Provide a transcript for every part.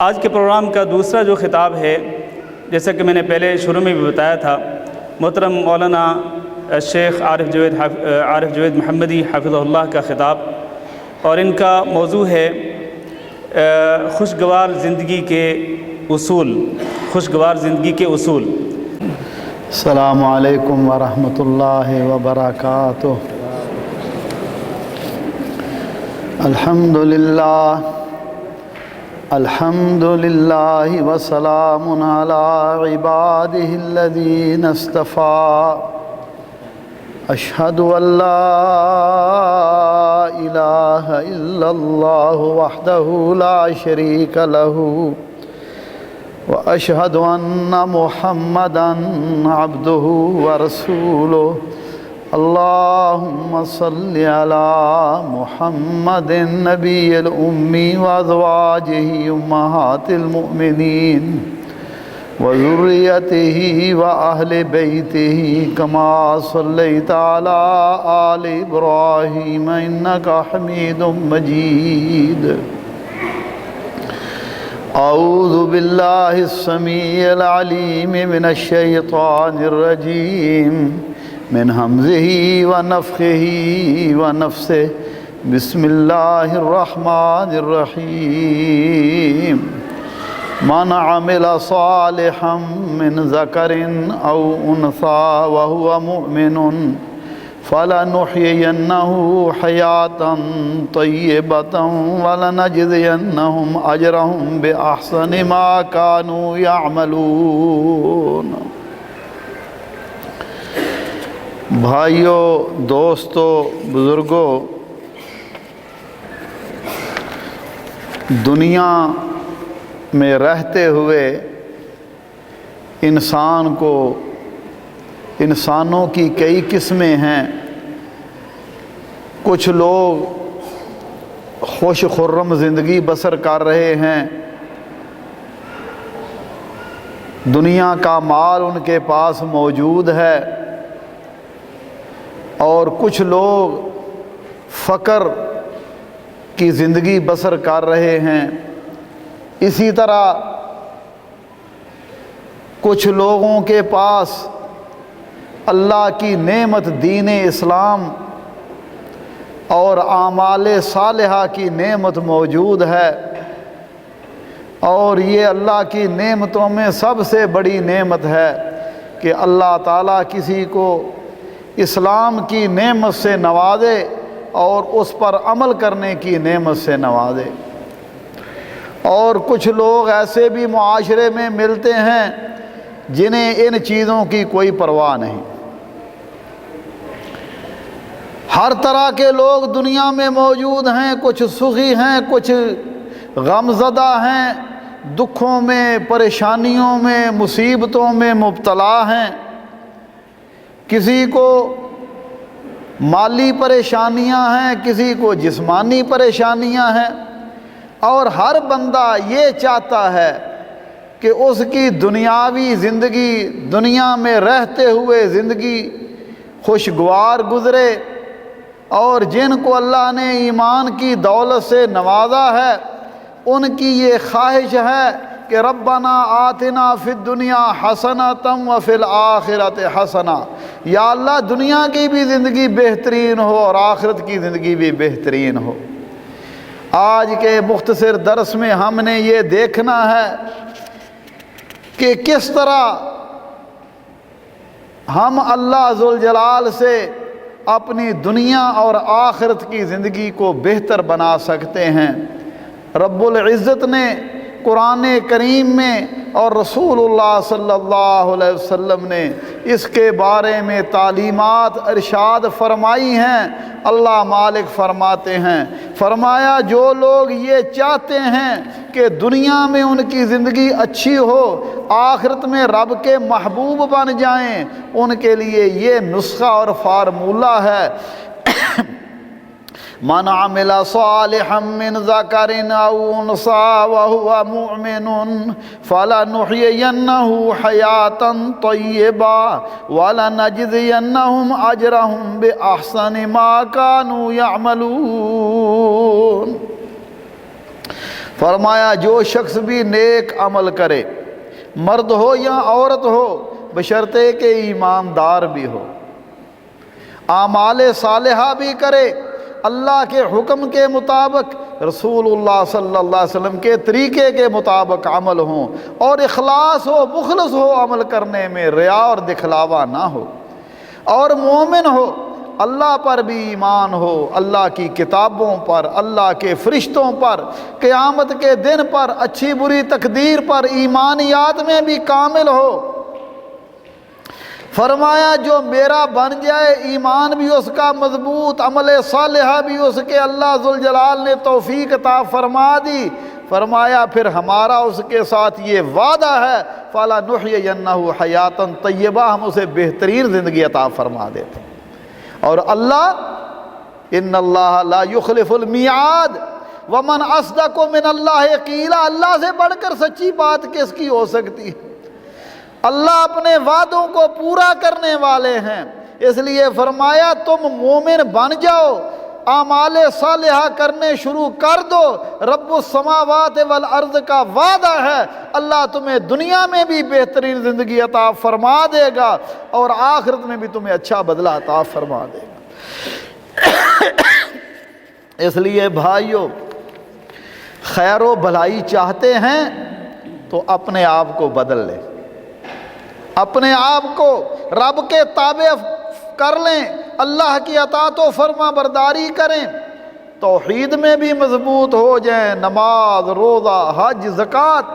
آج کے پروگرام کا دوسرا جو خطاب ہے، جیسا کہ میں نے پہلے شروع میں بھی بتایا تھا، محترم مولانا شیخ عارف جوید محمدی حفظہ اللہ کا خطاب، اور ان کا موضوع ہے خوشگوار زندگی کے اصول۔ خوشگوار زندگی کے اصول۔ السلام علیکم ورحمۃ اللہ وبرکاتہ۔ الحمد للہ وسلام علی عبادہ الذین اصطفیٰ، اشہد ان لا الہ الا اللہ وحدہ لا شریک لہ واشہد ان محمدا عبدہ ورسولہ۔ اللہم صلی علی محمد النبی الامی وازواجہ امہات المؤمنین وذریتہ واہل بیتہ کما صلیت علی آل ابراہیم انک حمید مجید۔ اعوذ باللہ السمیع العلیم من الشیطان الرجیم من حمزہ ونفخہ ونفثہ، بسم اللہ الرحمن الرحیم۔ من عمل صالحا من ذکر او انثی وہو مؤمن فلنحیینہ حیاة طیبة ولنجزینہم اجرہم بأحسن ما کانوا یعملون۔ بھائیوں، دوستوں، بزرگوں، دنیا میں رہتے ہوئے انسانوں کی کئی قسمیں ہیں۔ کچھ لوگ خوش خرم زندگی بسر کر رہے ہیں، دنیا کا مال ان کے پاس موجود ہے، اور کچھ لوگ فقر کی زندگی بسر کر رہے ہیں۔ اسی طرح کچھ لوگوں کے پاس اللہ کی نعمت دین اسلام اور اعمال صالحہ کی نعمت موجود ہے، اور یہ اللہ کی نعمتوں میں سب سے بڑی نعمت ہے کہ اللہ تعالیٰ کسی کو اسلام کی نعمت سے نوازے اور اس پر عمل کرنے کی نعمت سے نوازے۔ اور کچھ لوگ ایسے بھی معاشرے میں ملتے ہیں جنہیں ان چیزوں کی کوئی پرواہ نہیں۔ ہر طرح کے لوگ دنیا میں موجود ہیں، کچھ سخی ہیں، کچھ غمزدہ ہیں، دکھوں میں، پریشانیوں میں، مصیبتوں میں مبتلا ہیں۔ کسی کو مالی پریشانیاں ہیں، کسی کو جسمانی پریشانیاں ہیں، اور ہر بندہ یہ چاہتا ہے کہ اس کی دنیاوی زندگی، دنیا میں رہتے ہوئے زندگی خوشگوار گزرے، اور جن کو اللہ نے ایمان کی دولت سے نوازا ہے ان کی یہ خواہش ہے کہ ربنا آتنا فی الدنیا حسنۃ وفی الآخرۃ حسنہ، یا اللہ دنیا کی بھی زندگی بہترین ہو اور آخرت کی زندگی بھی بہترین ہو۔ آج کے مختصر درس میں ہم نے یہ دیکھنا ہے کہ کس طرح ہم اللہ ذوالجلال سے اپنی دنیا اور آخرت کی زندگی کو بہتر بنا سکتے ہیں۔ رب العزت نے قرآن کریم میں اور رسول اللہ صلی اللہ علیہ وسلم نے اس کے بارے میں تعلیمات ارشاد فرمائی ہیں۔ اللہ مالک فرماتے ہیں، فرمایا جو لوگ یہ چاہتے ہیں کہ دنیا میں ان کی زندگی اچھی ہو، آخرت میں رب کے محبوب بن جائیں، ان کے لیے یہ نسخہ اور فارمولہ ہے۔ من عمل صالحا من ذکر او انثی وهو مؤمن فلنحیینہ حیاۃ طیبہ ولنجزینہم اجرہم باحسن ما کانوا یعملون۔ فرمایا جو شخص بھی نیک عمل کرے، مرد ہو یا عورت ہو، بشرطے کہ ایماندار بھی ہو، اعمال صالحہ بھی کرے اللہ کے حکم کے مطابق، رسول اللہ صلی اللہ علیہ وسلم کے طریقے کے مطابق عمل ہوں، اور اخلاص ہو، مخلص ہو عمل کرنے میں، ریا اور دکھلاوا نہ ہو، اور مومن ہو، اللہ پر بھی ایمان ہو، اللہ کی کتابوں پر، اللہ کے فرشتوں پر، قیامت کے دن پر، اچھی بری تقدیر پر، ایمانیات میں بھی کامل ہو۔ فرمایا جو میرا بن جائے، ایمان بھی اس کا مضبوط، عمل صالحہ بھی اس کے اللہ ذوالجلال نے توفیق عطا فرما دی۔ فرمایا پھر ہمارا اس کے ساتھ یہ وعدہ ہے، فَلَنُحْيِيَنَّهُ حَيَاتًا طَيِّبَةً، ہم اسے بہترین زندگی عطا فرما دیتے ہیں۔ اور اللہ، ان اللہ لا یخلف المیعاد ومن اصدق من اللہ قیلا، اللہ سے بڑھ کر سچی بات کس کی ہو سکتی ہے؟ اللہ اپنے وعدوں کو پورا کرنے والے ہیں، اس لیے فرمایا تم مومن بن جاؤ، اعمال صالحہ کرنے شروع کر دو۔ رب السماوات والارض کا وعدہ ہے، اللہ تمہیں دنیا میں بھی بہترین زندگی عطا فرما دے گا، اور آخرت میں بھی تمہیں اچھا بدلہ عطا فرما دے گا۔ اس لیے بھائیو، خیر و بھلائی چاہتے ہیں تو اپنے آپ کو بدل لیں، اپنے آپ کو رب کے تابع کر لیں، اللہ کی اطاعت و فرما برداری کریں، توحید میں بھی مضبوط ہو جائیں، نماز، روزہ، حج، زکوٰۃ،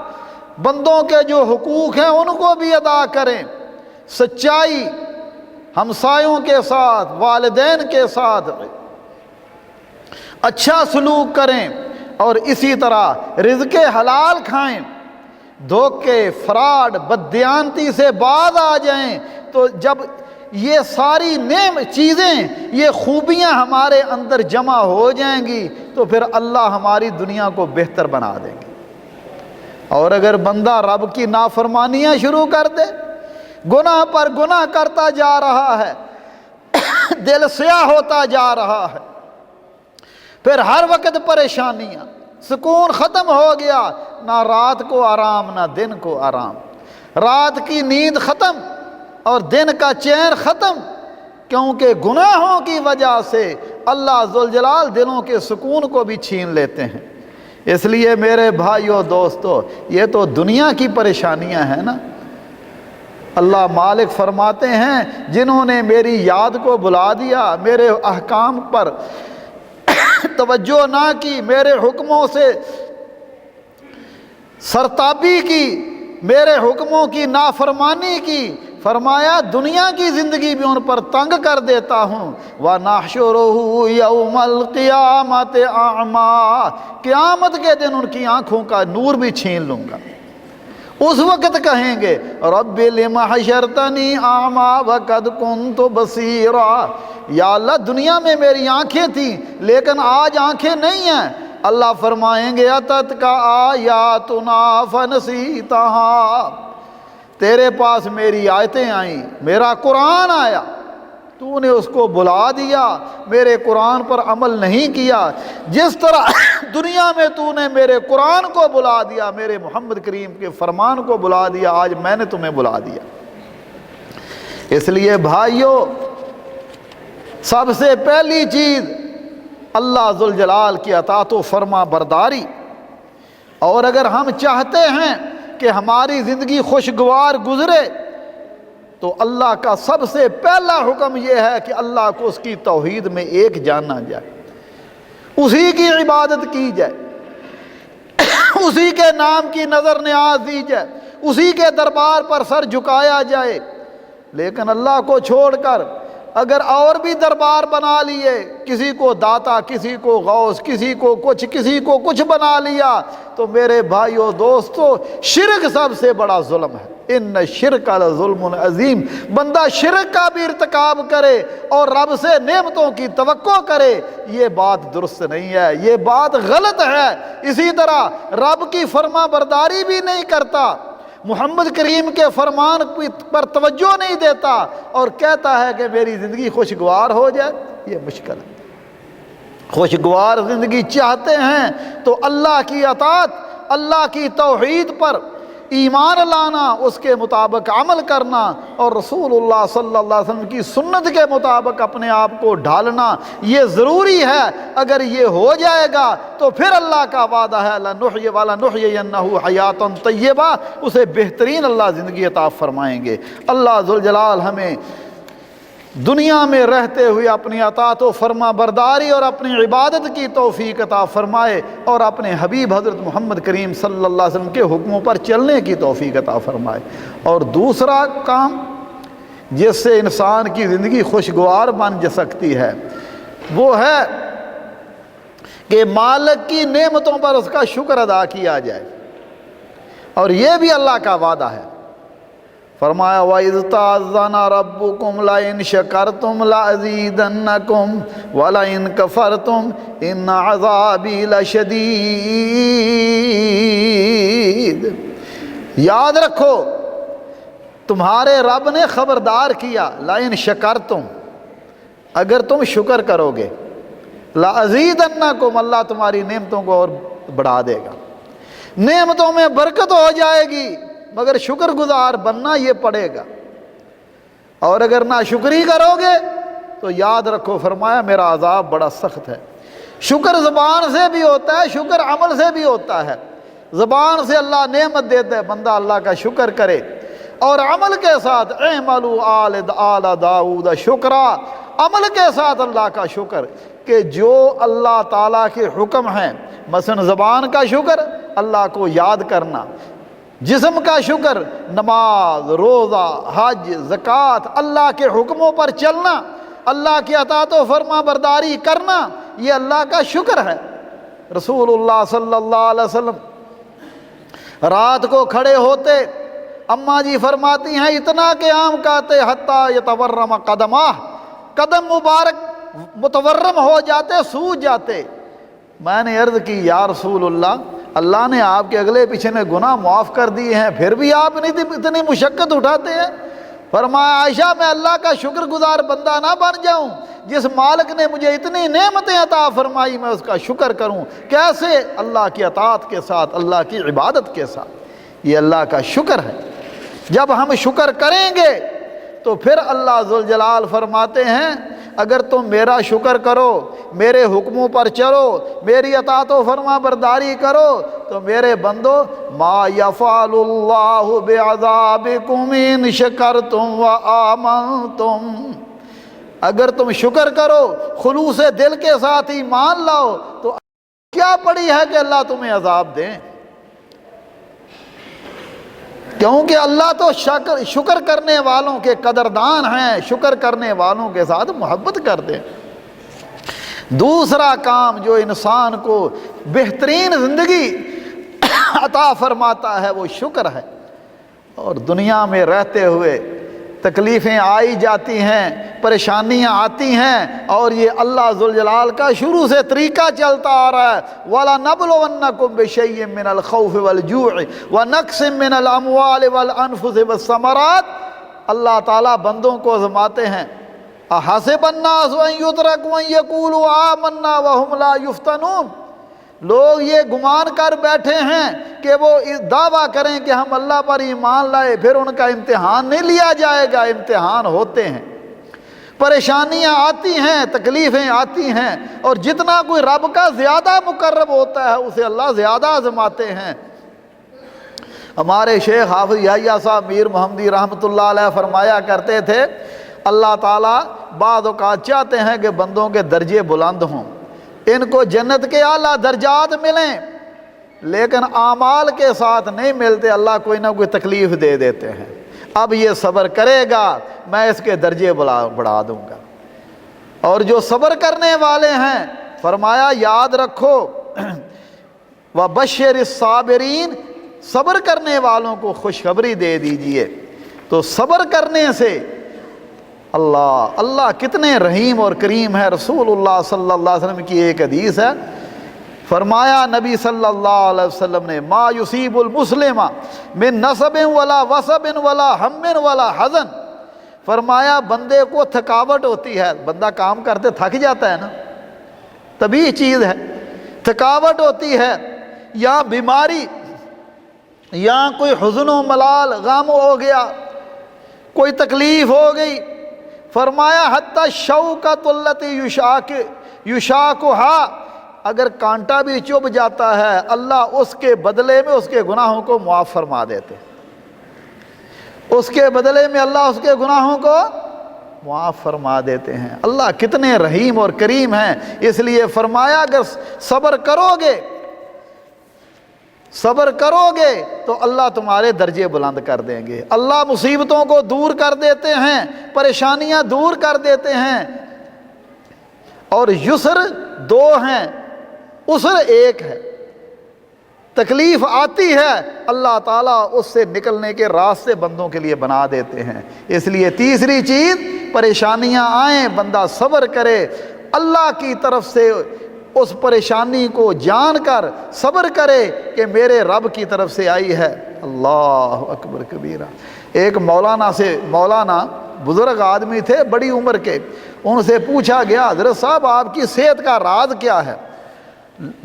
بندوں کے جو حقوق ہیں ان کو بھی ادا کریں، سچائی، ہمسایوں کے ساتھ، والدین کے ساتھ اچھا سلوک کریں، اور اسی طرح رزق حلال کھائیں، دھوکے، فراڈ، بددیانتی سے باز آ جائیں۔ تو جب یہ ساری نعم چیزیں، یہ خوبیاں ہمارے اندر جمع ہو جائیں گی تو پھر اللہ ہماری دنیا کو بہتر بنا دیں گے۔ اور اگر بندہ رب کی نافرمانیاں شروع کر دے، گناہ پر گناہ کرتا جا رہا ہے، دل سیاہ ہوتا جا رہا ہے، پھر ہر وقت پریشانیاں، سکون ختم ہو گیا، نہ رات کو آرام نہ دن کو آرام، رات کی نیند ختم اور دن کا چین ختم، کیونکہ گناہوں کی وجہ سے اللہ ذوالجلال دلوں کے سکون کو بھی چھین لیتے ہیں۔ اس لیے میرے بھائیو دوستو، یہ تو دنیا کی پریشانیاں ہیں نا۔ اللہ مالک فرماتے ہیں جنہوں نے میری یاد کو بلا دیا، میرے احکام پر توجہ نہ کی، میرے حکموں سے سرتابی کی، میرے حکموں کی نافرمانی کی، فرمایا دنیا کی زندگی بھی ان پر تنگ کر دیتا ہوں۔ وَنَحْشُرُهُ يَوْمَ الْقِيَامَةِ أَعْمَىٰ، قیامت کے دن ان کی آنکھوں کا نور بھی چھین لوں گا۔ اس وقت کہیں گے رب لم حشرتنی اعمیٰ وقد کنت بصیرا، یا اللہ دنیا میں میری آنکھیں تھیں لیکن آج آنکھیں نہیں ہیں۔ اللہ فرمائیں گے اتت کا آیاتنا فنسیتہا، تیرے پاس میری آیتیں آئیں، میرا قرآن آیا، تو نے اس کو بلا دیا، میرے قرآن پر عمل نہیں کیا۔ جس طرح دنیا میں تو نے میرے قرآن کو بلا دیا، میرے محمد کریم کے فرمان کو بلا دیا، آج میں نے تمہیں بلا دیا۔ اس لیے بھائیو، سب سے پہلی چیز اللہ ذوالجلال کی اطاعت و فرما برداری، اور اگر ہم چاہتے ہیں کہ ہماری زندگی خوشگوار گزرے تو اللہ کا سب سے پہلا حکم یہ ہے کہ اللہ کو اس کی توحید میں ایک جانا جائے، اسی کی عبادت کی جائے، اسی کے نام کی نظر نیاز دی جائے، اسی کے دربار پر سر جھکایا جائے۔ لیکن اللہ کو چھوڑ کر اگر اور بھی دربار بنا لیے، کسی کو داتا، کسی کو غوث، کسی کو کچھ بنا لیا، تو میرے بھائیو دوستو، شرک سب سے بڑا ظلم ہے۔ ان شرک لظلم عظیم، بندہ شرک کا بھی ارتکاب کرے اور رب سے نعمتوں کی توقع کرے، یہ بات درست نہیں ہے، یہ بات غلط ہے۔ اسی طرح رب کی فرما برداری بھی نہیں کرتا، محمد کریم کے فرمان پر توجہ نہیں دیتا، اور کہتا ہے کہ میری زندگی خوشگوار ہو جائے، یہ مشکل ہے۔ خوشگوار زندگی چاہتے ہیں تو اللہ کی اطاعت، اللہ کی توحید پر ایمان لانا، اس کے مطابق عمل کرنا اور رسول اللہ صلی اللہ علیہ وسلم کی سنت کے مطابق اپنے آپ کو ڈھالنا، یہ ضروری ہے۔ اگر یہ ہو جائے گا تو پھر اللہ کا وعدہ ہے لَنُحْيِيَنَّهُ حَيَاةً طَيِّبَةً، اسے بہترین اللہ زندگی عطا فرمائیں گے۔ اللہ ذوالجلال ہمیں دنیا میں رہتے ہوئے اپنی اطاعت و فرما برداری اور اپنی عبادت کی توفیق عطا فرمائے اور اپنے حبیب حضرت محمد کریم صلی اللہ علیہ وسلم کے حکموں پر چلنے کی توفیق عطا فرمائے۔ اور دوسرا کام جس سے انسان کی زندگی خوشگوار بن سکتی ہے وہ ہے کہ مالک کی نعمتوں پر اس کا شکر ادا کیا جائے، اور یہ بھی اللہ کا وعدہ ہے۔ فرمایا وَإِذْ تَأَذَّنَ رَبُّكُمْ لَئِن شَكَرْتُمْ لَأَزِيدَنَّكُمْ وَلَئِن كَفَرْتُمْ إِنَّ عَذَابِي لَشَدِيدٌ۔ یاد رکھو تمہارے رب نے خبردار کیا، لَئِن شَكَرْتُمْ، اگر تم شکر کرو گے، لَأَزِيدَنَّكُمْ، اللہ تمہاری نعمتوں کو اور بڑھا دے گا، نعمتوں میں برکت ہو جائے گی، مگر شکر گزار بننا یہ پڑے گا۔ اور اگر ناشکری کرو گے تو یاد رکھو فرمایا میرا عذاب بڑا سخت ہے۔ شکر زبان سے بھی ہوتا ہے، شکر عمل سے بھی ہوتا ہے۔ زبان سے اللہ نعمت دیتا ہے، بندہ اللہ کا شکر کرے، اور عمل کے ساتھ اعملوا آل داؤد شکرا، عمل کے ساتھ اللہ کا شکر، کہ جو اللہ تعالیٰ کے حکم ہیں، مثلا زبان کا شکر اللہ کو یاد کرنا، جسم کا شکر نماز، روزہ، حج، زکوٰۃ، اللہ کے حکموں پر چلنا، اللہ کی اطاعت و فرما برداری کرنا، یہ اللہ کا شکر ہے۔ رسول اللہ صلی اللہ علیہ وسلم رات کو کھڑے ہوتے، اماں جی فرماتی ہیں اتنا قیام کرتے حتیٰ یتورم قدماہ، قدم مبارک متورم ہو جاتے، سوج جاتے۔ میں نے عرض کی یا رسول اللہ نے آپ کے اگلے پچھلے گناہ معاف کر دیے ہیں، پھر بھی آپ اتنی مشقت اٹھاتے ہیں؟ فرمایا عائشہ میں اللہ کا شکر گزار بندہ نہ بن جاؤں، جس مالک نے مجھے اتنی نعمتیں عطا فرمائی میں اس کا شکر کروں، کیسے؟ اللہ کی اطاعت کے ساتھ، اللہ کی عبادت کے ساتھ، یہ اللہ کا شکر ہے۔ جب ہم شکر کریں گے تو پھر اللہ ذوالجلال فرماتے ہیں اگر تم میرا شکر کرو، میرے حکموں پر چلو، میری اطاعت و فرما برداری کرو تو میرے بندو ما یفعل اللہ بعذابکم ان شکرتم وآمنتم، اگر تم شکر کرو، خلوص دل کے ساتھ ایمان لاؤ تو کیا پڑی ہے کہ اللہ تمہیں عذاب دیں؟ کیونکہ اللہ تو شکر کرنے والوں کے قدردان ہیں، شکر کرنے والوں کے ساتھ محبت کرتے ہیں۔ دوسرا کام جو انسان کو بہترین زندگی عطا فرماتا ہے وہ شکر ہے۔ اور دنیا میں رہتے ہوئے تکلیفیں آئی جاتی ہیں، پریشانیاں آتی ہیں، اور یہ اللہ ذوالجلال کا شروع سے طریقہ چلتا آ رہا ہے وَلَنَبْلُوَنَّكُمْ بِشَيْءٍ مِّنَ الْخَوْفِ وَالْجُوعِ وَنَقْصٍ مِّنَ الْأَمْوَالِ وَالْأَنفُسِ وَالثَّمَرَاتِ، اللہ تعالیٰ بندوں کو آزماتے ہیں۔ أَحَسِبَ النَّاسُ أَن يُتْرَكُوا أَن يَقُولُوا آمَنَّا وَهُمْ لَا يُفْتَنُونَ، لوگ یہ گمان کر بیٹھے ہیں کہ وہ دعویٰ کریں کہ ہم اللہ پر ایمان لائے، پھر ان کا امتحان نہیں لیا جائے گا۔ امتحان ہوتے ہیں، پریشانیاں آتی ہیں، تکلیفیں آتی ہیں، اور جتنا کوئی رب کا زیادہ مقرب ہوتا ہے اسے اللہ زیادہ آزماتے ہیں۔ ہمارے شیخ حافظ یحییٰ صاحب میر محمدی رحمۃ اللہ علیہ فرمایا کرتے تھے اللہ تعالیٰ بعض اوقات چاہتے ہیں کہ بندوں کے درجے بلند ہوں، ان کو جنت کے اعلیٰ درجات ملیں، لیکن اعمال کے ساتھ نہیں ملتے، اللہ کوئی نہ کوئی تکلیف دے دیتے ہیں۔ اب یہ صبر کرے گا میں اس کے درجے بڑھا دوں گا۔ اور جو صبر کرنے والے ہیں فرمایا یاد رکھو وَبَشِّرِ الصَّابِرِينَ، صبر کرنے والوں کو خوشخبری دے دیجئے۔ تو صبر کرنے سے اللہ کتنے رحیم اور کریم ہے۔ رسول اللہ صلی اللہ علیہ وسلم کی ایک حدیث ہے، فرمایا نبی صلی اللہ علیہ وسلم نے ما یصیب المسلم من نصب ولا وصب ولا ہم ولا حزن، فرمایا بندے کو تھکاوٹ ہوتی ہے، بندہ کام کرتے تھک جاتا ہے نا، طبیعی چیز ہے، تھکاوٹ ہوتی ہے یا بیماری یا کوئی حزن و ملال غم ہو گیا، کوئی تکلیف ہو گئی، فرمایا حتی شوکۃ التی یشاکھا، اگر کانٹا بھی چبھ جاتا ہے اللہ اس کے بدلے میں اس کے گناہوں کو معاف فرما دیتے، اس کے بدلے میں اللہ اس کے گناہوں کو معاف فرما دیتے ہیں۔ اللہ کتنے رحیم اور کریم ہیں، اس لیے فرمایا اگر صبر کرو گے تو اللہ تمہارے درجے بلند کر دیں گے۔ اللہ مصیبتوں کو دور کر دیتے ہیں، پریشانیاں دور کر دیتے ہیں، اور یسر دو ہیں، عسر ایک ہے۔ تکلیف آتی ہے اللہ تعالیٰ اس سے نکلنے کے راستے بندوں کے لیے بنا دیتے ہیں۔ اس لیے تیسری چیز، پریشانیاں آئیں بندہ صبر کرے، اللہ کی طرف سے اس پریشانی کو جان کر صبر کرے کہ میرے رب کی طرف سے آئی ہے۔ اللہ اکبر کبیرہ۔ ایک مولانا بزرگ آدمی تھے بڑی عمر کے، ان سے پوچھا گیا حضرت صاحب آپ کی صحت کا راز کیا ہے؟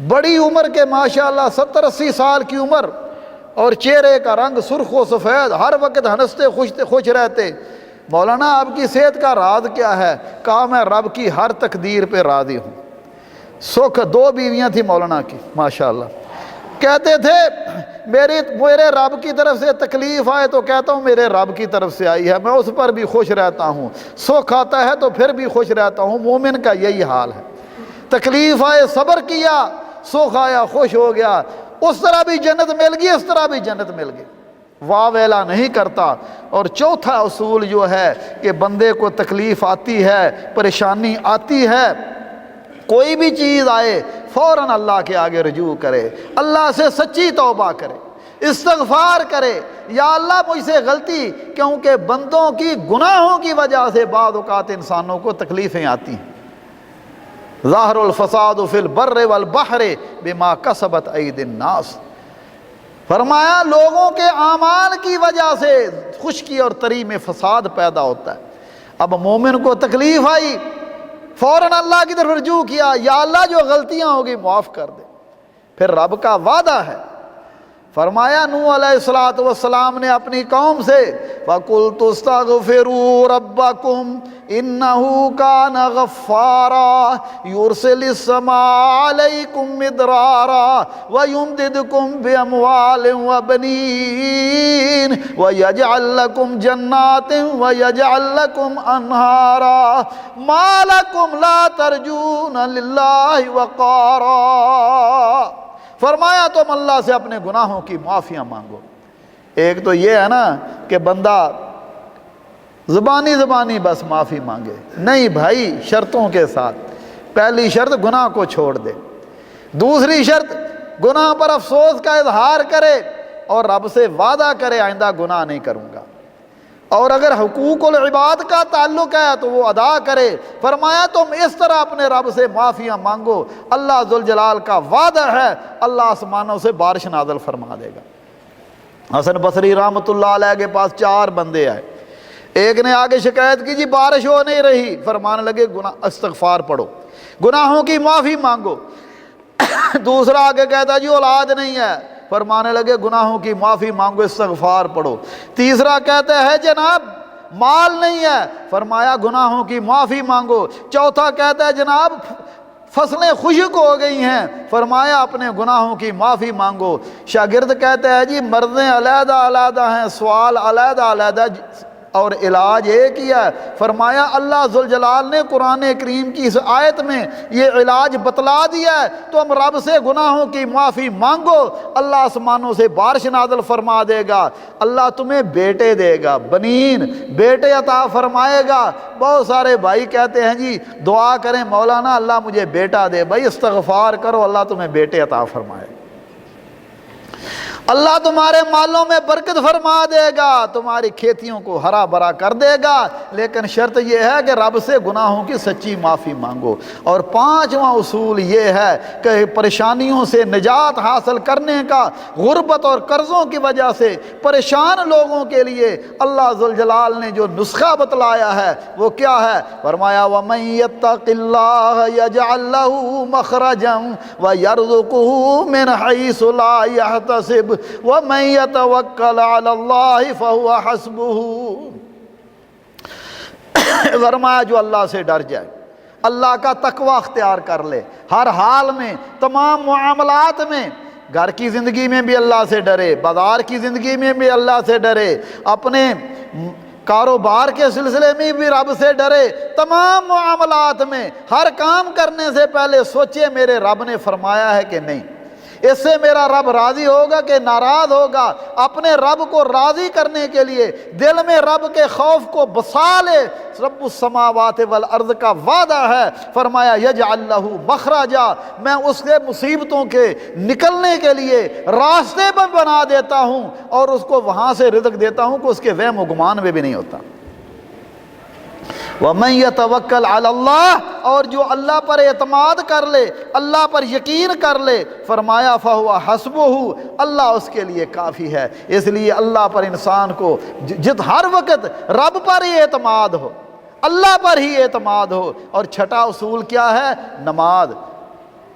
بڑی عمر کے ماشاءاللہ 70-80 سال کی عمر، اور چہرے کا رنگ سرخ و سفید، ہر وقت ہنستے خوش رہتے۔ مولانا آپ کی صحت کا راز کیا ہے؟ کہا میں رب کی ہر تقدیر پہ راضی ہوں۔ سکھ 2 بیویاں تھیں مولانا کی ماشاءاللہ، کہتے تھے میرے رب کی طرف سے تکلیف آئے تو کہتا ہوں میرے رب کی طرف سے آئی ہے، میں اس پر بھی خوش رہتا ہوں، سکھ آتا ہے تو پھر بھی خوش رہتا ہوں۔ مومن کا یہی حال ہے، تکلیف آئے صبر کیا، سکھ آیا خوش ہو گیا، اس طرح بھی جنت مل گئی، اس طرح بھی جنت مل گئی، واہ ویلا نہیں کرتا۔ اور چوتھا اصول جو ہے کہ بندے کو تکلیف آتی ہے، پریشانی آتی ہے، کوئی بھی چیز آئے فوراً اللہ کے آگے رجوع کرے، اللہ سے سچی توبہ کرے، استغفار کرے، یا اللہ مجھ سے غلطی، کیونکہ بندوں کی گناہوں کی وجہ سے بعض اوقات انسانوں کو تکلیفیں آتی ہیں۔ ظاہر الفساد فی البر والبحر بما کسبت ایدی الناس، فرمایا لوگوں کے اعمال کی وجہ سے خشکی اور تری میں فساد پیدا ہوتا ہے۔ اب مومن کو تکلیف آئی، فوراً اللہ کی طرف رجوع کیا، یا اللہ جو غلطیاں ہوگی معاف کر دے۔ پھر رب کا وعدہ ہے، فرمایا نوح علیہ السلام نے اپنی قوم سے فَقُلْتُ اسْتَغْفِرُوا رَبَّكُمْ إِنَّهُ كَانَ غَفَّارًا يُرْسِلِ السَّمَاءَ عَلَيْكُمْ مِدْرَارًا وَيُمْدِدْكُمْ بِأَمْوَالٍ وَبَنِينَ وَيَجْعَلْ لَكُمْ جَنَّاتٍ وَيَجْعَلْ لَكُمْ أَنْهَارًا مَا لَكُمْ لَا تَرْجُونَ لِلَّهِ وَقَارًا۔ فرمایا تم اللہ سے اپنے گناہوں کی معافیاں مانگو۔ ایک تو یہ ہے نا کہ بندہ زبانی بس معافی مانگے، نہیں بھائی، شرطوں کے ساتھ۔ پہلی شرط گناہ کو چھوڑ دے، دوسری شرط گناہ پر افسوس کا اظہار کرے اور رب سے وعدہ کرے آئندہ گناہ نہیں کروں گا، اور اگر حقوق العباد کا تعلق ہے تو وہ ادا کرے۔ فرمایا تم اس طرح اپنے رب سے معافیاں مانگو، اللہ ذوالجلال کا وعدہ ہے اللہ آسمانوں سے بارش نازل فرما دے گا۔ حسن بصری رحمۃ اللہ علیہ کے پاس 4 بندے آئے، ایک نے آگے شکایت کی جی بارش ہو نہیں رہی، فرمانے لگے استغفار پڑھو، گناہوں کی معافی مانگو۔ دوسرا آگے کہتا جی اولاد نہیں ہے، فرمانے لگے گناہوں کی معافی مانگو، استغفار پڑھو۔ تیسرا کہتا ہے جناب مال نہیں ہے، فرمایا گناہوں کی معافی مانگو۔ چوتھا کہتا ہے جناب فصلیں خشک ہو گئی ہیں، فرمایا اپنے گناہوں کی معافی مانگو۔ شاگرد کہتا ہے جی مرضیں علیحدہ علیحدہ ہیں، سوال علیحدہ علیحدہ اور علاج ایک ہی ہے۔ فرمایا اللہ ذوالجلال نے قرآن کریم کی اس آیت میں یہ علاج بتلا دیا ہے، تو ہم رب سے گناہوں کی معافی مانگو، اللہ آسمانوں سے بارش نازل فرما دے گا، اللہ تمہیں بیٹے دے گا، بنین بیٹے عطا فرمائے گا۔ بہت سارے بھائی کہتے ہیں جی دعا کریں مولانا اللہ مجھے بیٹا دے، بھائی استغفار کرو اللہ تمہیں بیٹے عطا فرمائے۔ اللہ تمہارے مالوں میں برکت فرما دے گا، تمہاری کھیتیوں کو ہرا بھرا کر دے گا، لیکن شرط یہ ہے کہ رب سے گناہوں کی سچی معافی مانگو۔ اور پانچواں اصول یہ ہے کہ پریشانیوں سے نجات حاصل کرنے کا، غربت اور قرضوں کی وجہ سے پریشان لوگوں کے لیے اللہ ذوالجلال نے جو نسخہ بتلایا ہے وہ کیا ہے؟ فرمایا وَمَن يَتَّقِ اللَّهَ يَجْعَل لَّهُ مَخْرَجًا وَيَرْزُقْهُ مِنْ حَيْثُ لَا يَحْتَسِبُ وَمَن يَتَوَكَّلْ عَلَى اللَّهِ فَهُوَ حَسْبُهُ۔ فرمایا جو اللہ سے ڈر جائے، اللہ کا تقوی اختیار کر لے، ہر حال میں، تمام معاملات میں، گھر کی زندگی میں بھی اللہ سے ڈرے، بازار کی زندگی میں بھی اللہ سے ڈرے، اپنے کاروبار کے سلسلے میں بھی رب سے ڈرے، تمام معاملات میں ہر کام کرنے سے پہلے سوچے میرے رب نے فرمایا ہے کہ نہیں، اس سے میرا رب راضی ہوگا کہ ناراض ہوگا۔ اپنے رب کو راضی کرنے کے لیے دل میں رب کے خوف کو بسا لے۔ رب السماوات والارض کا وعدہ ہے، فرمایا یجعل لہ مخرجا، میں اس کے مصیبتوں کے نکلنے کے لیے راستے پر بنا دیتا ہوں اور اس کو وہاں سے رزق دیتا ہوں کہ اس کے وہم و گمان میں بھی نہیں ہوتا۔ وَمَن يَتَوَكَّلْ عَلَى اللَّهِ، اور جو اللہ پر اعتماد کر لے، اللہ پر یقین کر لے، فرمایا فَهُوَ حَسْبُهُ، اللہ اس کے لیے کافی ہے۔ اس لیے اللہ پر انسان کو ہر وقت رب پر ہی اعتماد ہو، اللہ پر ہی اعتماد ہو۔ اور چھٹا اصول کیا ہے؟ نماز۔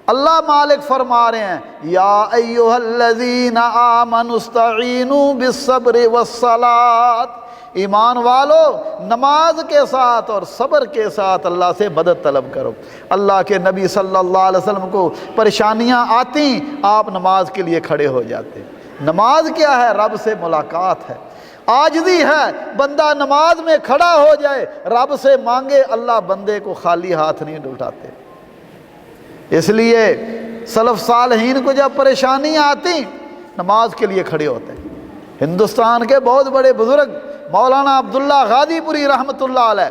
اللہ مالک فرما رہے ہیں یا ایھا الذین آمنوا استعینوا بالصبر والصلاۃ، ایمان والو نماز کے ساتھ اور صبر کے ساتھ اللہ سے مدد طلب کرو۔ اللہ کے نبی صلی اللہ علیہ وسلم کو پریشانیاں آتی، آپ نماز کے لیے کھڑے ہو جاتے۔ نماز کیا ہے؟ رب سے ملاقات ہے، عاجزی ہے، بندہ نماز میں کھڑا ہو جائے، رب سے مانگے، اللہ بندے کو خالی ہاتھ نہیں اٹھاتے۔ اس لیے سلف صالحین کو جب پریشانیاں آتی نماز کے لیے کھڑے ہوتے ہیں۔ ہندوستان کے بہت بڑے بزرگ مولانا عبداللہ غازی پوری رحمۃ اللہ علیہ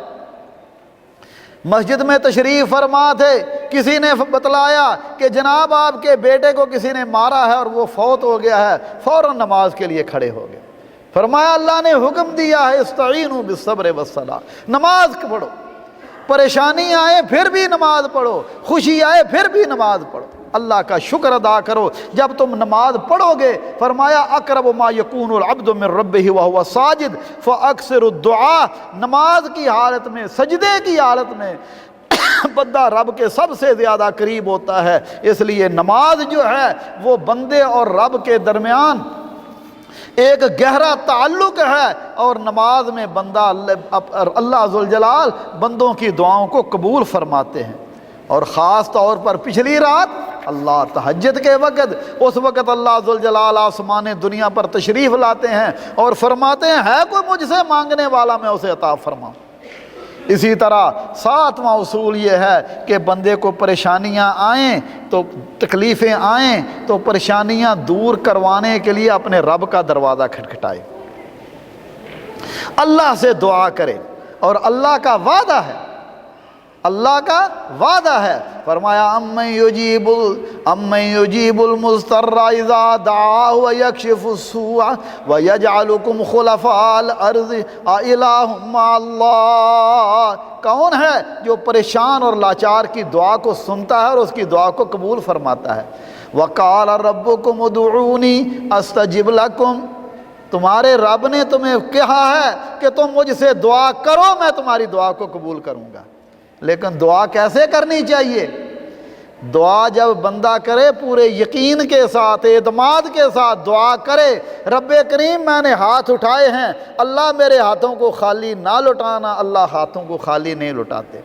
مسجد میں تشریف فرما تھے، کسی نے بتلایا کہ جناب آپ کے بیٹے کو کسی نے مارا ہے اور وہ فوت ہو گیا ہے، فوراً نماز کے لیے کھڑے ہو گئے۔ فرمایا اللہ نے حکم دیا ہے استعینوا بالصبر والصلاۃ، نماز پڑھو، پریشانی آئے پھر بھی نماز پڑھو، خوشی آئے پھر بھی نماز پڑھو، اللہ کا شکر ادا کرو جب تم نماز پڑھو گے۔ فرمایا اقرب ما یکون العبد من ربہ وہو ساجد فاکثر الدعاء، نماز کی حالت میں، سجدے کی حالت میں بندہ رب کے سب سے زیادہ قریب ہوتا ہے۔ اس لیے نماز جو ہے وہ بندے اور رب کے درمیان ایک گہرا تعلق ہے، اور نماز میں بندہ اللہ ذوالجلال بندوں کی دعاؤں کو قبول فرماتے ہیں۔ اور خاص طور پر پچھلی رات اللہ تہجد کے وقت، اس وقت اللہ ذوالجلال آسمان دنیا پر تشریف لاتے ہیں اور فرماتے ہیں ہے کوئی مجھ سے مانگنے والا میں اسے عطا فرماؤں۔ اسی طرح ساتواں اصول یہ ہے کہ بندے کو پریشانیاں آئیں تو تکلیفیں آئیں تو پریشانیاں دور کروانے کے لیے اپنے رب کا دروازہ کھٹکھٹائے، اللہ سے دعا کرے، اور اللہ کا وعدہ ہے، اللہ کا وعدہ ہے۔ فرمایا امن یجیب المضطر اذا دعاہ ویکشف السوء ویجعلکم خلفاء الارض االہ مع اللہ، کون ہے جو پریشان اور لاچار کی دعا کو سنتا ہے اور اس کی دعا کو قبول فرماتا ہے۔ وقال ربکم ادعونی استجب لکم، تمہارے رب نے تمہیں کہا ہے کہ تم مجھ سے دعا کرو میں تمہاری دعا کو قبول کروں گا۔ لیکن دعا کیسے کرنی چاہیے؟ دعا جب بندہ کرے پورے یقین کے ساتھ، اعتماد کے ساتھ دعا کرے، رب کریم میں نے ہاتھ اٹھائے ہیں، اللہ میرے ہاتھوں کو خالی نہ لٹانا، اللہ ہاتھوں کو خالی نہیں لٹاتے۔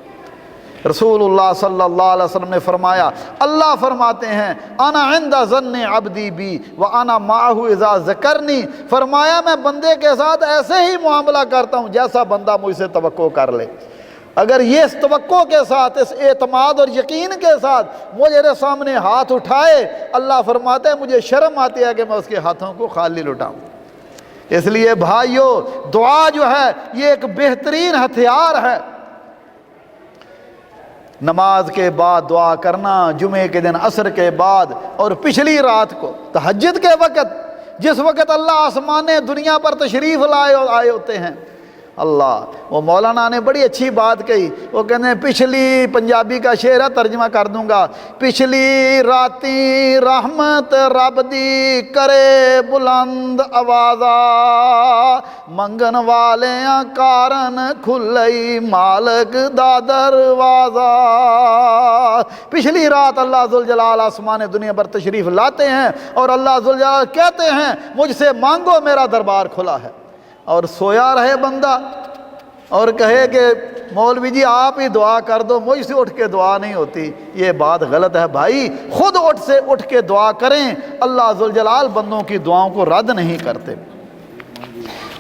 رسول اللہ صلی اللہ علیہ وسلم نے فرمایا، اللہ فرماتے ہیں انا عند ظن عبدی بی وانا معہ اذا ذکرنی، فرمایا میں بندے کے ساتھ ایسے ہی معاملہ کرتا ہوں جیسا بندہ مجھ سے توقع کر لے۔ اگر یہ اس توقع کے ساتھ، اس اعتماد اور یقین کے ساتھ میرے سامنے ہاتھ اٹھائے، اللہ فرماتے ہیں مجھے شرم آتی ہے کہ میں اس کے ہاتھوں کو خالی لٹاؤں۔ اس لیے بھائیو دعا جو ہے یہ ایک بہترین ہتھیار ہے۔ نماز کے بعد دعا کرنا، جمعے کے دن عصر کے بعد، اور پچھلی رات کو تہجد کے وقت جس وقت اللہ آسمان دنیا پر تشریف آئے ہوتے ہیں۔ اللہ، وہ مولانا نے بڑی اچھی بات کہی، وہ کہتے ہیں پچھلی، پنجابی کا شعر ہے، ترجمہ کر دوں گا، پچھلی راتی رحمت رب دی کرے بلند آوازا، منگن والیاں کارن کھلئی مالک دا دروازہ۔ پچھلی رات اللہ ذوالجلال آسمان دنیا پر تشریف لاتے ہیں اور اللہ ذوالجلال کہتے ہیں مجھ سے مانگو میرا دربار کھلا ہے۔ اور سویا رہے بندہ اور کہے کہ مولوی جی آپ ہی دعا کر دو، مجھ سے اٹھ کے دعا نہیں ہوتی، یہ بات غلط ہے بھائی۔ خود اٹھ کے دعا کریں، اللہ ذوالجلال بندوں کی دعاؤں کو رد نہیں کرتے۔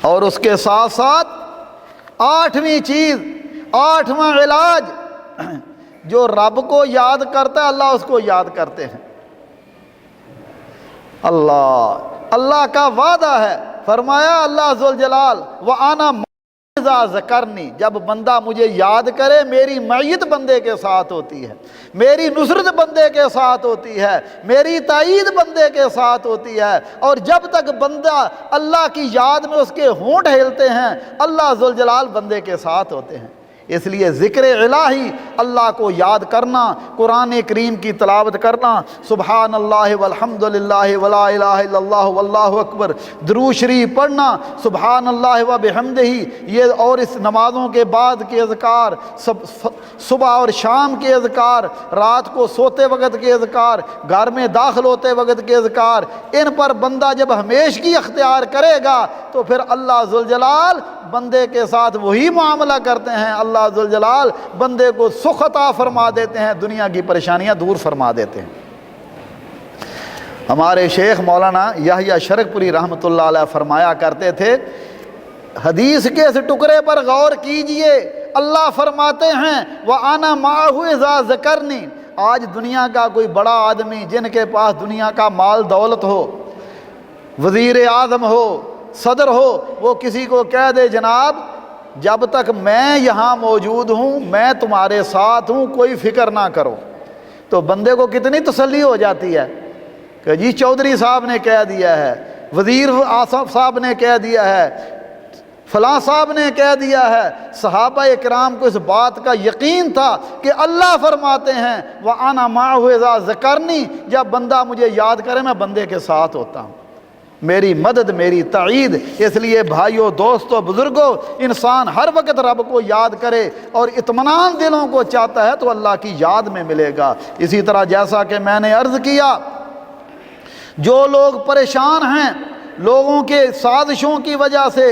اور اس کے ساتھ ساتھ 8ویں چیز، 8واں علاج، جو رب کو یاد کرتا ہے اللہ اس کو یاد کرتے ہیں۔ اللہ کا وعدہ ہے، فرمایا اللہ ذوالجلال وَأَنَا مَعَ ذَكَرْنِي، جب بندہ مجھے یاد کرے میری معیت بندے کے ساتھ ہوتی ہے، میری نصرت بندے کے ساتھ ہوتی ہے، میری تائید بندے کے ساتھ ہوتی ہے۔ اور جب تک بندہ اللہ کی یاد میں اس کے ہونٹ ہلتے ہیں اللہ ذوالجلال بندے کے ساتھ ہوتے ہیں۔ اس لیے ذکر الہی، اللہ کو یاد کرنا، قرآن کریم کی تلاوت کرنا، سبحان اللہ والحمد للہ ولا الہ الا اللہ واللہ اکبر، درود شریف پڑھنا، سبحان اللہ وبحمدہ، یہ اور اس نمازوں کے بعد کے اذکار، صبح اور شام کے اذکار، رات کو سوتے وقت کے اذکار، گھر میں داخل ہوتے وقت کے اذکار، ان پر بندہ جب ہمیشگی اختیار کرے گا تو پھر اللہ ذوالجلال بندے کے ساتھ وہی معاملہ کرتے ہیں، اللہ ذوالجلال بندے کو سخط عطا فرما دیتے ہیں، دنیا کی پریشانیاں دور فرما دیتے ہیں۔ ہمارے شیخ مولانا یحییٰ شرک پوری رحمۃ اللہ علیہ فرمایا کرتے تھے، حدیث کے اس ٹکڑے پر غور کیجئے، اللہ فرماتے ہیں وَأَنَا مَعَهُ إِذَا ذَكَرْنِي۔ آج دنیا کا کوئی بڑا آدمی جن کے پاس دنیا کا مال دولت ہو، وزیر اعظم ہو، صدر ہو، وہ کسی کو کہہ دے جناب جب تک میں یہاں موجود ہوں میں تمہارے ساتھ ہوں، کوئی فکر نہ کرو، تو بندے کو کتنی تسلی ہو جاتی ہے کہ جی چودھری صاحب نے کہہ دیا ہے، وزیر آصف صاحب نے کہہ دیا ہے، فلاں صاحب نے کہہ دیا ہے۔ صحابہ کرام کو اس بات کا یقین تھا کہ اللہ فرماتے ہیں وَأَنَا مَعَهُ إِذَا ذَكَرْنِي، جب بندہ مجھے یاد کرے میں بندے کے ساتھ ہوتا ہوں، میری مدد، میری تائید۔ اس لیے بھائیوں، دوستوں، بزرگوں، انسان ہر وقت رب کو یاد کرے اور اطمینان دلوں کو چاہتا ہے تو اللہ کی یاد میں ملے گا۔ اسی طرح جیسا کہ میں نے عرض کیا، جو لوگ پریشان ہیں، لوگوں کے سازشوں کی وجہ سے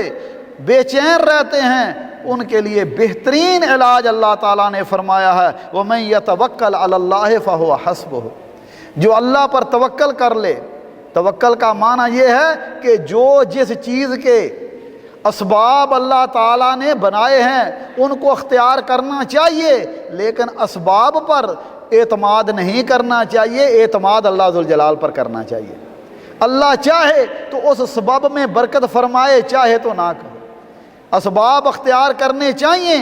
بے چین رہتے ہیں، ان کے لیے بہترین علاج اللہ تعالیٰ نے فرمایا ہے وَمَن يَتَوَكَّلْ عَلَى اللَّهِ فَهُوَ حَسْبُهُ، جو اللہ پر توکل کر لے۔ توکل کا معنی یہ ہے کہ جو جس چیز کے اسباب اللہ تعالیٰ نے بنائے ہیں ان کو اختیار کرنا چاہیے، لیکن اسباب پر اعتماد نہیں کرنا چاہیے، اعتماد اللہ ذوالجلال پر کرنا چاہیے۔ اللہ چاہے تو اس سبب میں برکت فرمائے، چاہے تو نہ کرے۔ اسباب اختیار کرنے چاہیے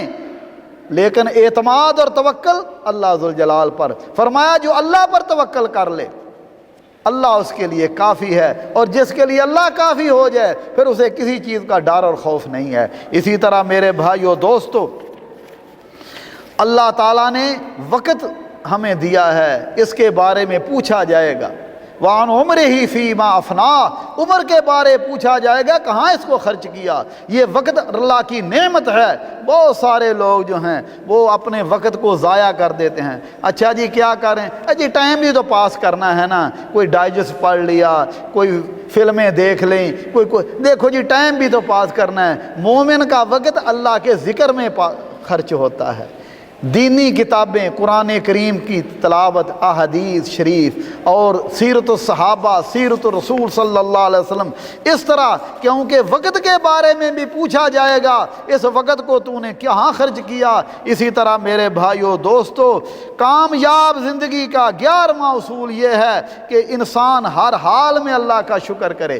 لیکن اعتماد اور توکل اللہ ذوالجلال پر۔ فرمایا جو اللہ پر توکل کر لے اللہ اس کے لیے کافی ہے، اور جس کے لیے اللہ کافی ہو جائے پھر اسے کسی چیز کا ڈر اور خوف نہیں ہے۔ اسی طرح میرے بھائیو دوستو، اللہ تعالیٰ نے وقت ہمیں دیا ہے، اس کے بارے میں پوچھا جائے گا۔ وَعَنْ عُمْرِهِ فِي مَا أَفْنَاهُ، عمر کے بارے پوچھا جائے گا کہاں اس کو خرچ کیا۔ یہ وقت اللہ کی نعمت ہے، بہت سارے لوگ جو ہیں وہ اپنے وقت کو ضائع کر دیتے ہیں۔ اچھا جی کیا کریں، جی ٹائم بھی تو پاس کرنا ہے نا، کوئی ڈائجسٹ پڑھ لیا، کوئی فلمیں دیکھ لیں، کوئی دیکھو جی ٹائم بھی تو پاس کرنا ہے۔ مومن کا وقت اللہ کے ذکر میں خرچ ہوتا ہے، دینی کتابیں، قرآن کریم کی تلاوت، احادیث شریف اور سیرت الصحابہ، سیرت الرسول صلی اللہ علیہ وسلم، اس طرح، کیونکہ وقت کے بارے میں بھی پوچھا جائے گا اس وقت کو تو نے کہاں خرچ کیا۔ اسی طرح میرے بھائیو دوستو، کامیاب زندگی کا 11واں اصول یہ ہے کہ انسان ہر حال میں اللہ کا شکر کرے،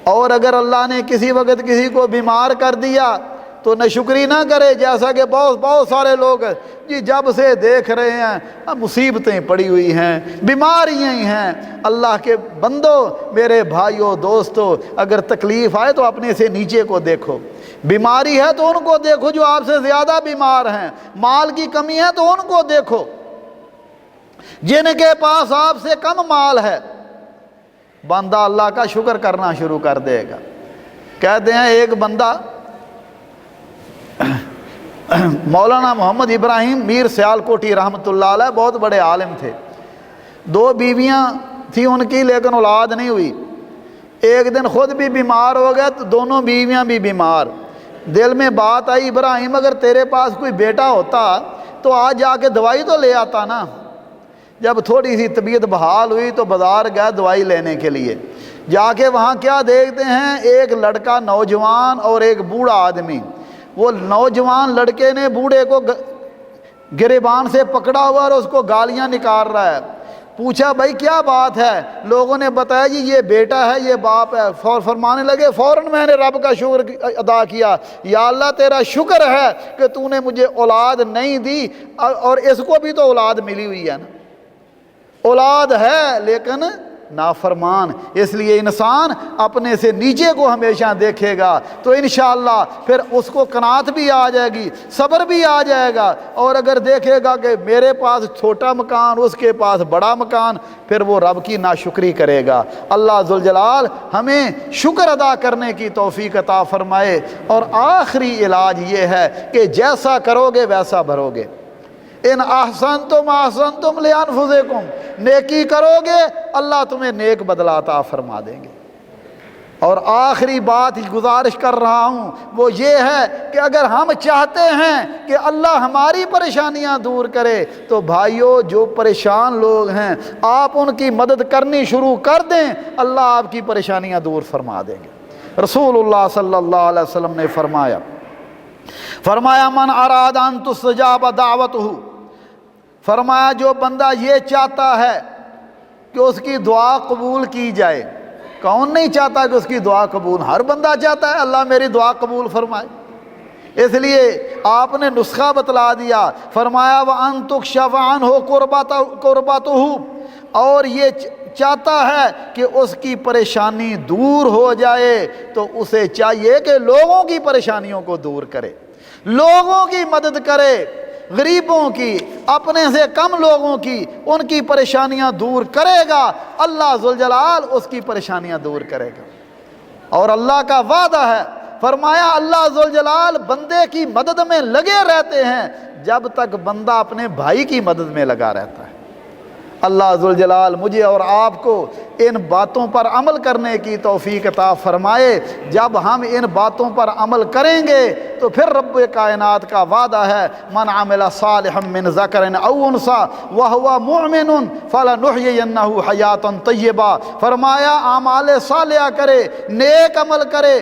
اور اگر اللہ نے کسی وقت کسی کو بیمار کر دیا تو ناشکری نہ کرے، جیسا کہ بہت سارے لوگ جی جب سے دیکھ رہے ہیں اب مصیبتیں پڑی ہوئی ہیں، بیماریاں ہی ہیں۔ اللہ کے بندو، میرے بھائیوں دوستو، اگر تکلیف آئے تو اپنے سے نیچے کو دیکھو، بیماری ہے تو ان کو دیکھو جو آپ سے زیادہ بیمار ہیں، مال کی کمی ہے تو ان کو دیکھو جن کے پاس آپ سے کم مال ہے۔ بندہ اللہ کا شکر کرنا شروع کر دے گا۔ کہتے ہیں ایک بندہ مولانا محمد ابراہیم میر سیال کوٹی رحمۃ اللہ علیہ بہت بڑے عالم تھے، 2 بیویاں تھیں ان کی لیکن اولاد نہیں ہوئی۔ ایک دن خود بھی بیمار ہو گئے تو دونوں بیویاں بھی بیمار۔ دل میں بات آئی، ابراہیم اگر تیرے پاس کوئی بیٹا ہوتا تو آج جا کے دوائی تو لے آتا نا۔ جب تھوڑی سی طبیعت بحال ہوئی تو بازار گئے دوائی لینے کے لیے، جا کے وہاں کیا دیکھتے ہیں، ایک لڑکا نوجوان اور ایک بوڑھا آدمی۔ وہ نوجوان لڑکے نے بوڑھے کو گریبان سے پکڑا ہوا اور اس کو گالیاں نکال رہا ہے۔ پوچھا بھائی کیا بات ہے؟ لوگوں نے بتایا جی یہ بیٹا ہے، یہ باپ ہے۔ فرمانے لگے فوراً میں نے رب کا شکر ادا کیا، یا اللہ تیرا شکر ہے کہ تو نے مجھے اولاد نہیں دی، اور اس کو بھی تو اولاد ملی ہوئی ہے نا، اولاد ہے لیکن نافرمان۔ اس لیے انسان اپنے سے نیچے کو ہمیشہ دیکھے گا تو انشاءاللہ پھر اس کو قناعت بھی آ جائے گی، صبر بھی آ جائے گا۔ اور اگر دیکھے گا کہ میرے پاس چھوٹا مکان، اس کے پاس بڑا مکان، پھر وہ رب کی ناشکری کرے گا۔ اللہ ذوالجلال ہمیں شکر ادا کرنے کی توفیق عطا فرمائے۔ اور آخری علاج یہ ہے کہ جیسا کرو گے ویسا بھرو گے۔ ان احسنتم احسنتم لانفسکم، نیکی کرو گے اللہ تمہیں نیک بدلہ عطا فرما دیں گے۔ اور آخری بات گزارش کر رہا ہوں وہ یہ ہے کہ اگر ہم چاہتے ہیں کہ اللہ ہماری پریشانیاں دور کرے تو بھائیوں جو پریشان لوگ ہیں آپ ان کی مدد کرنی شروع کر دیں، اللہ آپ کی پریشانیاں دور فرما دیں گے۔ رسول اللہ صلی اللہ علیہ وسلم نے فرمایا من اراد ان تستجاب دعوتہ، فرمایا جو بندہ یہ چاہتا ہے کہ اس کی دعا قبول کی جائے۔ کون نہیں چاہتا کہ اس کی دعا قبول؟ ہر بندہ چاہتا ہے اللہ میری دعا قبول فرمائے۔ اس لیے آپ نے نسخہ بتلا دیا، فرمایا وَأَن تُكْشَفَ عَنْهُ قُرْبَتُهُ، اور یہ چاہتا ہے کہ اس کی پریشانی دور ہو جائے تو اسے چاہیے کہ لوگوں کی پریشانیوں کو دور کرے، لوگوں کی مدد کرے، غریبوں کی، اپنے سے کم لوگوں کی، ان کی پریشانیاں دور کرے گا، اللہ ذوالجلال اس کی پریشانیاں دور کرے گا۔ اور اللہ کا وعدہ ہے، فرمایا اللہ ذوالجلال بندے کی مدد میں لگے رہتے ہیں جب تک بندہ اپنے بھائی کی مدد میں لگا رہتا ہے۔ اللہ ذوالجلال مجھے اور آپ کو ان باتوں پر عمل کرنے کی توفیق عطا فرمائے۔ جب ہم ان باتوں پر عمل کریں گے تو پھر رب کائنات کا وعدہ ہے من عمل صالحا من ذکر او انثی وہو مؤمن فلنحیینہ حیاتا طیبہ، فرمایا اعمال صالحہ کرے، نیک عمل کرے،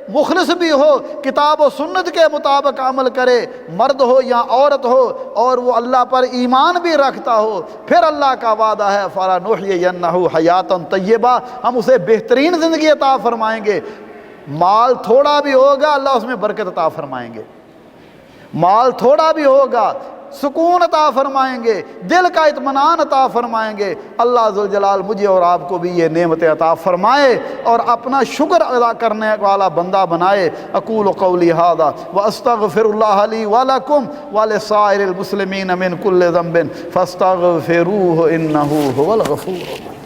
مخلص بھی ہو، کتاب و سنت کے مطابق عمل کرے، مرد ہو یا عورت ہو، اور وہ اللہ پر ایمان بھی رکھتا ہو، پھر اللہ کا وعدہ ہے فَلَنُحْيِيَنَّهُ حَيَاةً طَيِّبَةً، ہم اسے بہترین زندگی عطا فرمائیں گے۔ مال تھوڑا بھی ہوگا اللہ اس میں برکت عطا فرمائیں گے، مال تھوڑا بھی ہوگا سکون عطا فرمائیں گے، دل کا اطمینان عطا فرمائیں گے۔ اللہ ذوالجلال مجھے اور آپ کو بھی یہ نعمتیں عطا فرمائے اور اپنا شکر ادا کرنے والا بندہ بنائے۔ اقول قولی ھذا واستغفر اللہ لی ولکم ولسائر المسلمین من کل ذنب فاستغفروہ انہ ھو الغفور الرحیم۔